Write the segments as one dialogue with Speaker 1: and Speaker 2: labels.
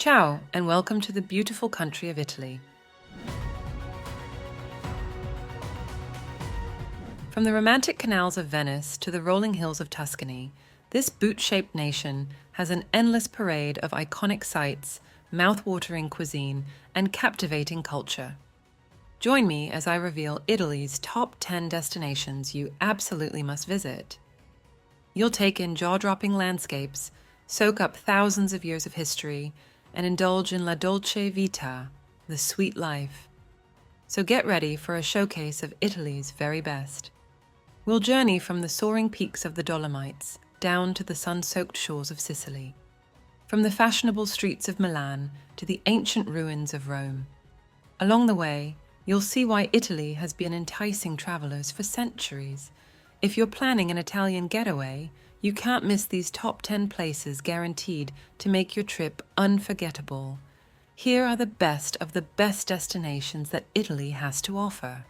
Speaker 1: Ciao, and welcome to the beautiful country of Italy. From the romantic canals of Venice to the rolling hills of Tuscany, this boot-shaped nation has an endless parade of iconic sights, mouth-watering cuisine, and captivating culture. Join me as I reveal Italy's top 10 destinations you absolutely must visit. You'll take in jaw-dropping landscapes, soak up thousands of years of history, and indulge in la dolce vita, the sweet life. So get ready for a showcase of Italy's very best. We'll journey from the soaring peaks of the Dolomites down to the sun-soaked shores of Sicily, from the fashionable streets of Milan to the ancient ruins of Rome. Along the way, you'll see why Italy has been enticing travelers for centuries. If you're planning an Italian getaway, you can't miss these top 10 places guaranteed to make your trip unforgettable. Here are the best of the best destinations that Italy has to offer.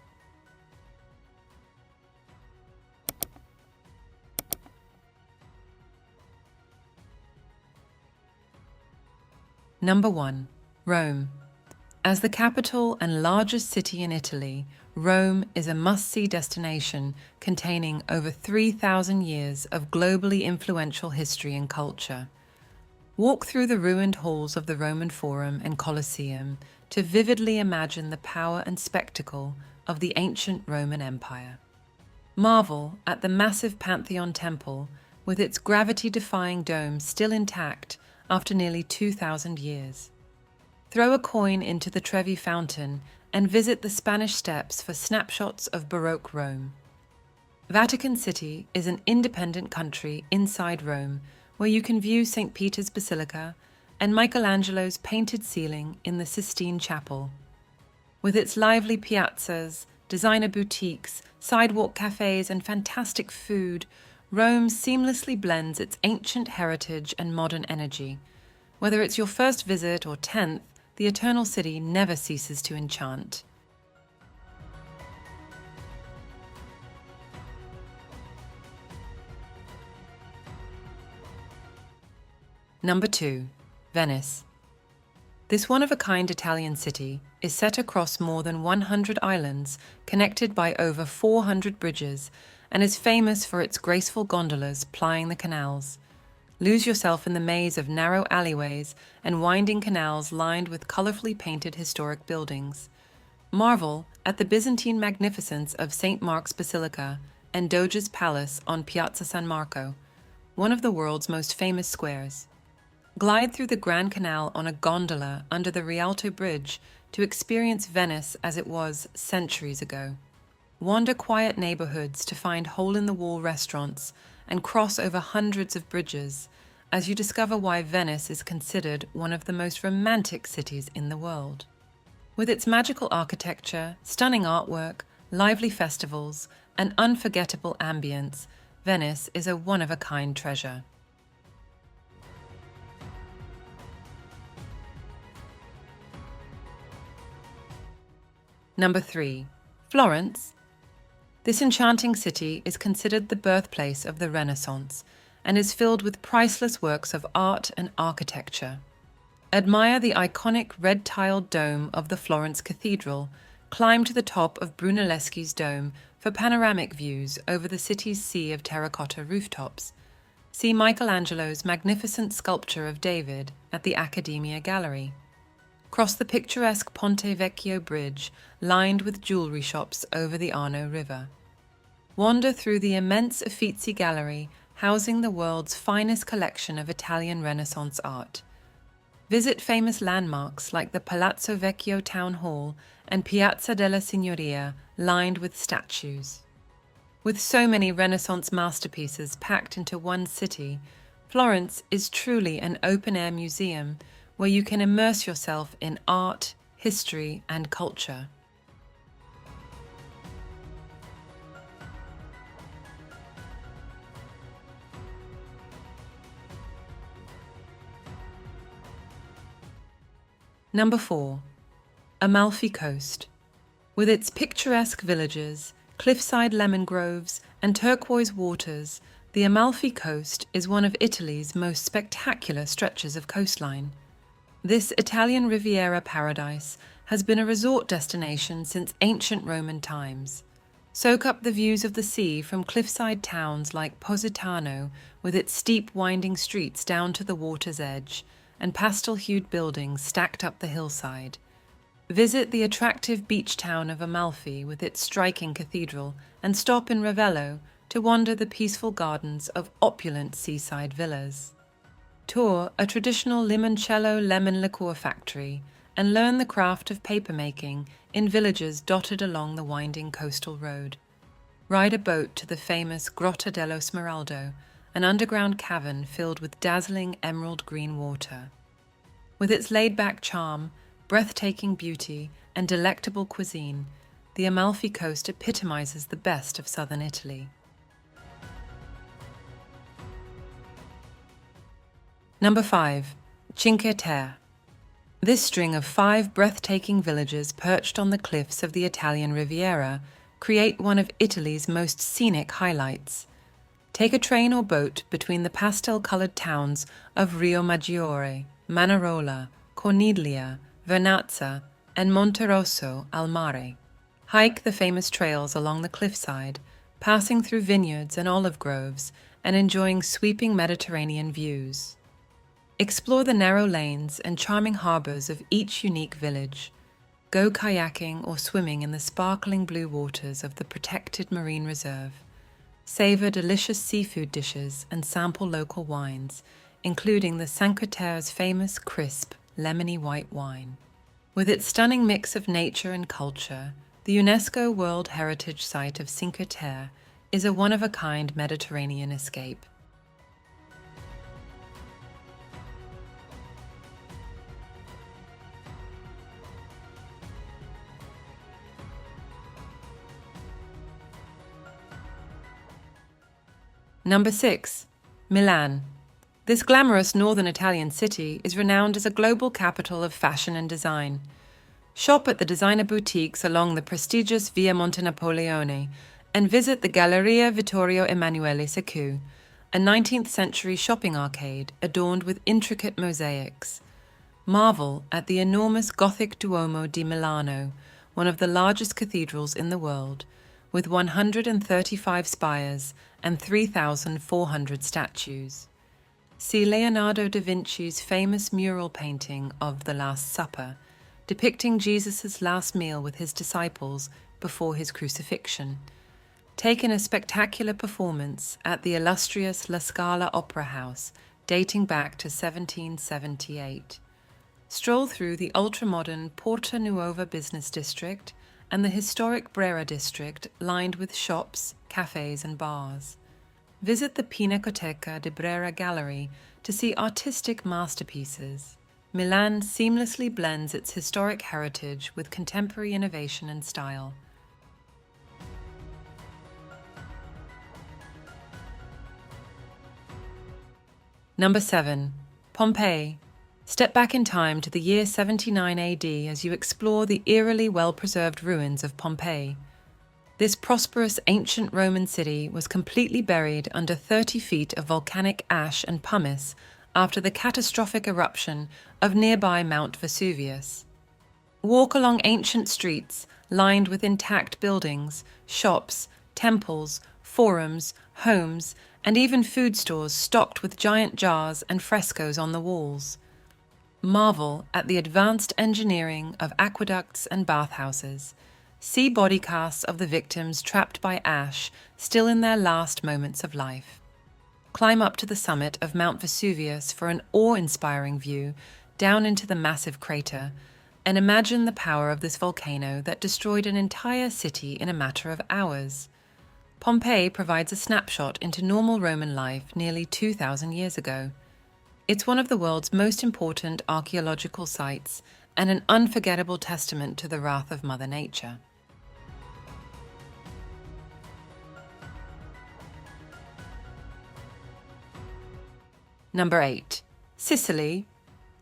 Speaker 1: Number 1. Rome. As the capital and largest city in Italy, Rome is a must-see destination containing over 3,000 years of globally influential history and culture. Walk through the ruined halls of the Roman Forum and Colosseum to vividly imagine the power and spectacle of the ancient Roman Empire. Marvel at the massive Pantheon Temple with its gravity-defying dome still intact after nearly 2,000 years. Throw a coin into the Trevi Fountain and visit the Spanish Steps for snapshots of Baroque Rome. Vatican City is an independent country inside Rome where you can view St. Peter's Basilica and Michelangelo's painted ceiling in the Sistine Chapel. With its lively piazzas, designer boutiques, sidewalk cafes, and fantastic food, Rome seamlessly blends its ancient heritage and modern energy. Whether it's your first visit or 10th, the Eternal City never ceases to enchant. Number 2. Venice. This one-of-a-kind Italian city is set across more than 100 islands, connected by over 400 bridges, and is famous for its graceful gondolas plying the canals. Lose yourself in the maze of narrow alleyways and winding canals lined with colorfully painted historic buildings. Marvel at the Byzantine magnificence of St. Mark's Basilica and Doge's Palace on Piazza San Marco, one of the world's most famous squares. Glide through the Grand Canal on a gondola under the Rialto Bridge to experience Venice as it was centuries ago. Wander quiet neighborhoods to find hole-in-the-wall restaurants and cross over hundreds of bridges as you discover why Venice is considered one of the most romantic cities in the world. With its magical architecture, stunning artwork, lively festivals, and unforgettable ambience, Venice is a one-of-a-kind treasure. Number 3. Florence. This enchanting city is considered the birthplace of the Renaissance and is filled with priceless works of art and architecture. Admire the iconic red-tiled dome of the Florence Cathedral, climb to the top of Brunelleschi's dome for panoramic views over the city's sea of terracotta rooftops. See Michelangelo's magnificent sculpture of David at the Accademia Gallery. Cross the picturesque Ponte Vecchio Bridge, lined with jewelry shops over the Arno River. Wander through the immense Uffizi Gallery, housing the world's finest collection of Italian Renaissance art. Visit famous landmarks like the Palazzo Vecchio Town Hall and Piazza della Signoria, lined with statues. With so many Renaissance masterpieces packed into one city, Florence is truly an open-air museum where you can immerse yourself in art, history, and culture. Number 4. Amalfi Coast. With its picturesque villages, cliffside lemon groves, and turquoise waters, the Amalfi Coast is one of Italy's most spectacular stretches of coastline. This Italian Riviera paradise has been a resort destination since ancient Roman times. Soak up the views of the sea from cliffside towns like Positano with its steep winding streets down to the water's edge and pastel-hued buildings stacked up the hillside. Visit the attractive beach town of Amalfi with its striking cathedral and stop in Ravello to wander the peaceful gardens of opulent seaside villas. Tour a traditional limoncello lemon liqueur factory and learn the craft of papermaking in villages dotted along the winding coastal road. Ride a boat to the famous Grotta dello Smeraldo, an underground cavern filled with dazzling emerald green water. With its laid-back charm, breathtaking beauty, and delectable cuisine, the Amalfi Coast epitomizes the best of southern Italy. Number 5. Cinque Terre. This string of 5 breathtaking villages perched on the cliffs of the Italian Riviera create one of Italy's most scenic highlights. Take a train or boat between the pastel-colored towns of Riomaggiore, Manarola, Corniglia, Vernazza, and Monterosso al Mare. Hike the famous trails along the cliffside, passing through vineyards and olive groves and enjoying sweeping Mediterranean views. Explore the narrow lanes and charming harbors of each unique village. Go kayaking or swimming in the sparkling blue waters of the protected marine reserve. Savor delicious seafood dishes and sample local wines, including the Cinque Terre's famous crisp, lemony white wine. With its stunning mix of nature and culture, the UNESCO World Heritage Site of Cinque Terre is a one-of-a-kind Mediterranean escape. Number 6. Milan. This glamorous northern Italian city is renowned as a global capital of fashion and design. Shop at the designer boutiques along the prestigious Via Monte Napoleone and visit the Galleria Vittorio Emanuele Secco, a 19th century shopping arcade adorned with intricate mosaics. Marvel at the enormous Gothic Duomo di Milano, one of the largest cathedrals in the world, with 135 spires and 3,400 statues. See Leonardo da Vinci's famous mural painting of The Last Supper, depicting Jesus' last meal with his disciples before his crucifixion. Take in a spectacular performance at the illustrious La Scala Opera House, dating back to 1778. Stroll through the ultra-modern Porta Nuova business district and the historic Brera district lined with shops, cafes and bars. Visit the Pinacoteca di Brera Gallery to see artistic masterpieces. Milan seamlessly blends its historic heritage with contemporary innovation and style. Number 7. Pompeii. Step back in time to the year 79 AD as you explore the eerily well-preserved ruins of Pompeii. This prosperous ancient Roman city was completely buried under 30 feet of volcanic ash and pumice after the catastrophic eruption of nearby Mount Vesuvius. Walk along ancient streets lined with intact buildings, shops, temples, forums, homes, and even food stores stocked with giant jars and frescoes on the walls. Marvel at the advanced engineering of aqueducts and bathhouses. See body casts of the victims trapped by ash, still in their last moments of life. Climb up to the summit of Mount Vesuvius for an awe-inspiring view down into the massive crater, and imagine the power of this volcano that destroyed an entire city in a matter of hours. Pompeii provides a snapshot into normal Roman life nearly 2,000 years ago. It's one of the world's most important archaeological sites and an unforgettable testament to the wrath of Mother Nature. Number 8. Sicily.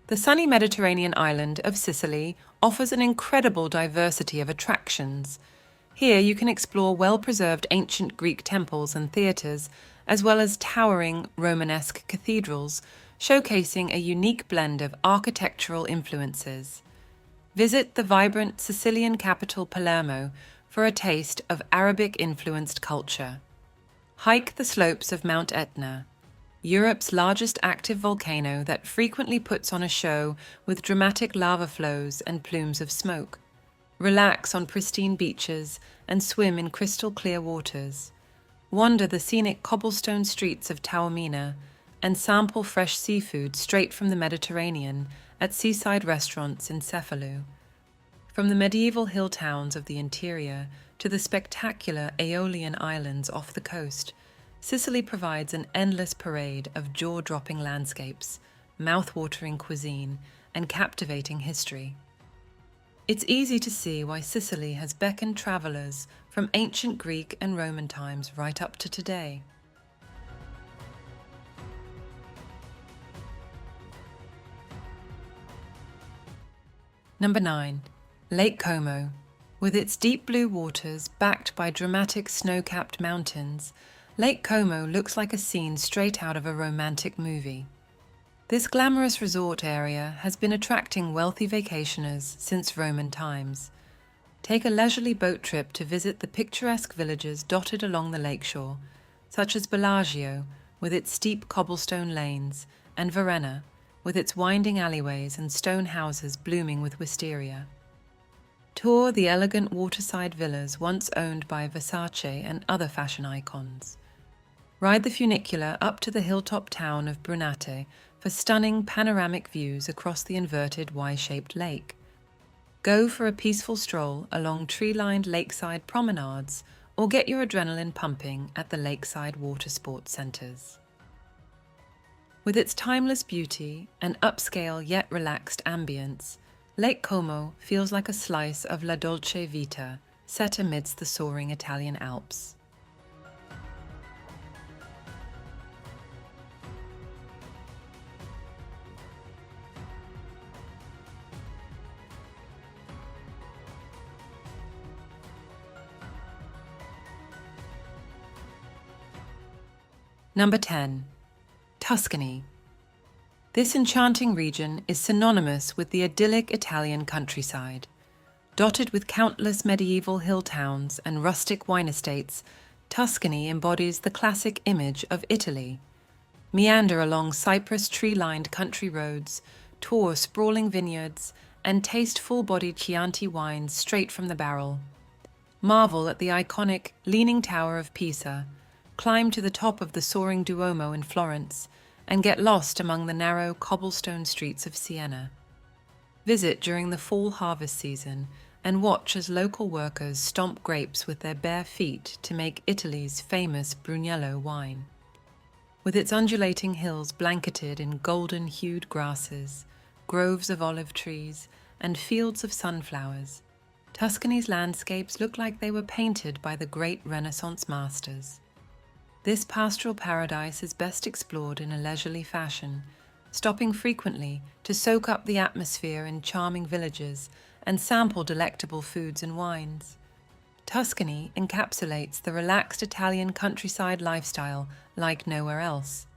Speaker 1: The sunny Mediterranean island of Sicily offers an incredible diversity of attractions. Here you can explore well-preserved ancient Greek temples and theatres, as well as towering Romanesque cathedrals, showcasing a unique blend of architectural influences. Visit the vibrant Sicilian capital Palermo for a taste of Arabic-influenced culture. Hike the slopes of Mount Etna, Europe's largest active volcano that frequently puts on a show with dramatic lava flows and plumes of smoke. Relax on pristine beaches and swim in crystal-clear waters. Wander the scenic cobblestone streets of Taormina and sample fresh seafood straight from the Mediterranean at seaside restaurants in Cefalù. From the medieval hill towns of the interior to the spectacular Aeolian Islands off the coast, Sicily provides an endless parade of jaw-dropping landscapes, mouth-watering cuisine, and captivating history. It's easy to see why Sicily has beckoned travelers from ancient Greek and Roman times right up to today. Number 9. Lake Como. With its deep blue waters backed by dramatic snow-capped mountains, Lake Como looks like a scene straight out of a romantic movie. This glamorous resort area has been attracting wealthy vacationers since Roman times. Take a leisurely boat trip to visit the picturesque villages dotted along the lakeshore, such as Bellagio with its steep cobblestone lanes, and Varenna with its winding alleyways and stone houses blooming with wisteria. Tour the elegant waterside villas once owned by Versace and other fashion icons. Ride the funicular up to the hilltop town of Brunate for stunning panoramic views across the inverted Y-shaped lake. Go for a peaceful stroll along tree-lined lakeside promenades or get your adrenaline pumping at the lakeside water sports centers. With its timeless beauty and upscale yet relaxed ambience, Lake Como feels like a slice of la dolce vita set amidst the soaring Italian Alps. Number 10. Tuscany. This enchanting region is synonymous with the idyllic Italian countryside. Dotted with countless medieval hill towns and rustic wine estates, Tuscany embodies the classic image of Italy. Meander along cypress tree-lined country roads, tour sprawling vineyards, and taste full-bodied Chianti wines straight from the barrel. Marvel at the iconic Leaning Tower of Pisa, climb to the top of the soaring Duomo in Florence, and get lost among the narrow cobblestone streets of Siena. Visit during the fall harvest season and watch as local workers stomp grapes with their bare feet to make Italy's famous Brunello wine. With its undulating hills blanketed in golden-hued grasses, groves of olive trees, and fields of sunflowers, Tuscany's landscapes look like they were painted by the great Renaissance masters. This pastoral paradise is best explored in a leisurely fashion, stopping frequently to soak up the atmosphere in charming villages and sample delectable foods and wines. Tuscany encapsulates the relaxed Italian countryside lifestyle like nowhere else.